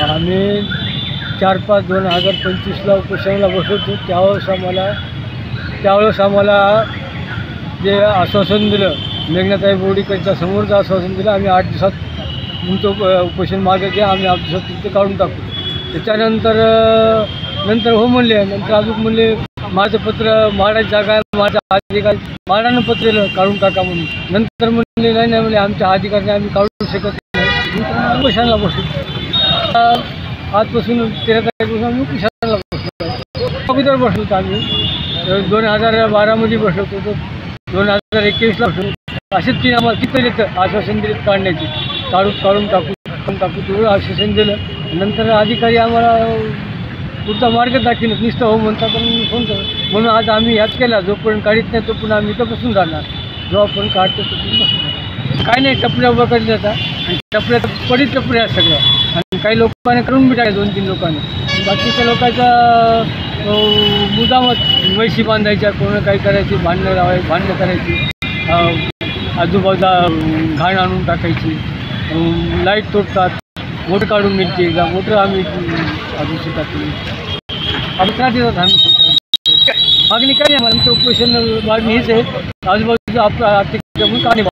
आम्ही 4/5/2025ला उपोषणाला बसवतो. त्यावेळेस आम्हाला जे आश्वासन दिलं, मेघनाताई बोर्डीकरच्या समोरचं आश्वासन दिलं, आम्ही 8 दिवसात तुमचं उपोषण मागे घ्या, आम्ही 8 दिवसात तुमचं काढून टाकू. त्याच्यानंतर हो म्हणले. नंतर अजून म्हणले माझं पत्र माडाची जागा आहे, माझा अधिकार माडानं पत्र काढून टाका म्हणून. नंतर म्हणले नाही म्हणले आमच्या अधिकार नाही, आम्ही काढू शकत नाही. नंतर उपोषणाला बसू. आजपासून 13 तारखेपासून आम्ही उपोषणाला बसलो. अगोदर बसलो होतो आम्ही 2012मध्ये बसलो होतो, 2021ला बसलो. असेच तीन आम्हाला किती येतं आश्वासन दिले काढण्याची, काढून टाकू तेवढं आश्वासन दिलं. नंतर अधिकारी आम्हाला पुढचा मार्ग दाखवलं, नुसतं हो म्हणतात आणि फोन करतो. म्हणून आज आम्ही ह्याच केला, जोपर्यंत काढत नाही तोपर्यंत आम्ही इथं बसून राहणार, जेव्हा आपण काढतो तोपर्यंत बसून राहणार. काय नाही, टपऱ्या उभं करत जातात आणि टपऱ्यात पडीत टपऱ्या आहेत सगळ्या. आणि काही लोकांनी करून बी टाकले, 2-3 लोकांनी. बाकीच्या लोकांचा मुद्दामच म्हैशी बांधायच्या, कोणा काही करायची, भांडणं करायची, आजूबाजूला घाण आणून टाकायची, लाईट तोडतात, मोटर काढून मिळते का, मोटर आम्ही अजून टाकली. आम्ही का देतात आम्ही मागणी काय नाही. आमचं उपोषण मागणी हीच आहे, आजूबाजूचं आपलं आर्थिक का नाही.